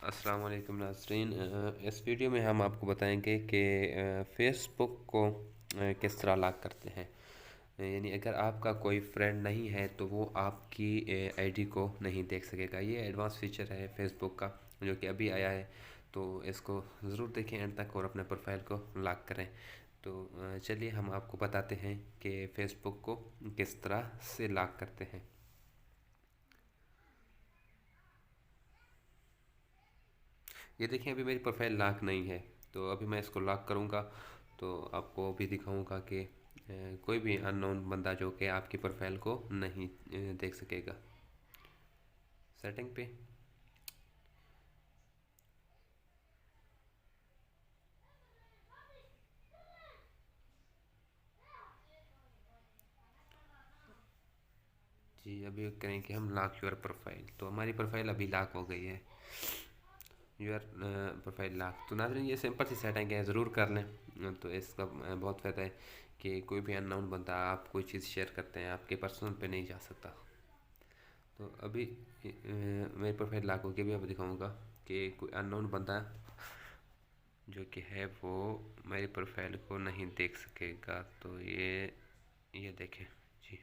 अस्सलाम वालेकुम नाज़रीन। इस वीडियो में हम आपको बताएंगे कि फ़ेसबुक को किस तरह लॉक करते हैं। यानी अगर आपका कोई फ्रेंड नहीं है तो वो आपकी आईडी को नहीं देख सकेगा। ये एडवांस फीचर है फ़ेसबुक का जो कि अभी आया है, तो इसको ज़रूर देखें एंड तक और अपने प्रोफाइल को लॉक करें। तो चलिए हम आपको बताते हैं कि फ़ेसबुक को किस तरह से लॉक करते हैं। ये देखिए अभी मेरी प्रोफाइल लॉक नहीं है, तो अभी मैं इसको लॉक करूँगा तो आपको भी दिखाऊंगा कि कोई भी अननोन बंदा जो कि आपकी प्रोफाइल को नहीं देख सकेगा। सेटिंग पे जी, अभी करेंगे हम लॉक योर प्रोफाइल। तो हमारी प्रोफाइल अभी लॉक हो गई है। Your profile lock. तो नाज़रीन ये सिंपल सी सेटिंग है, ज़रूर कर लें। तो इसका बहुत फ़ायदा है कि कोई भी अननोन बंदा आप कोई चीज़ शेयर करते हैं आपके पर्सनल पे नहीं जा सकता। तो अभी मेरी प्रोफाइल लॉक होगी। अभी दिखाऊंगा कि कोई अननोन बंदा जो कि है वो मेरी प्रोफाइल को नहीं देख सकेगा। तो ये देखें जी,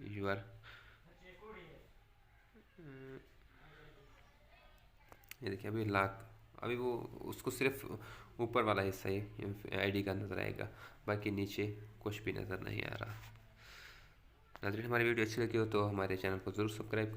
यूआर ये देखिए अभी लाख। अभी वो उसको सिर्फ ऊपर वाला हिस्सा ही आईडी का नज़र आएगा, बाकी नीचे कुछ भी नज़र नहीं आ रहा। नाज़रीन हमारी वीडियो अच्छी लगी हो तो हमारे चैनल को ज़रूर सब्सक्राइब करें।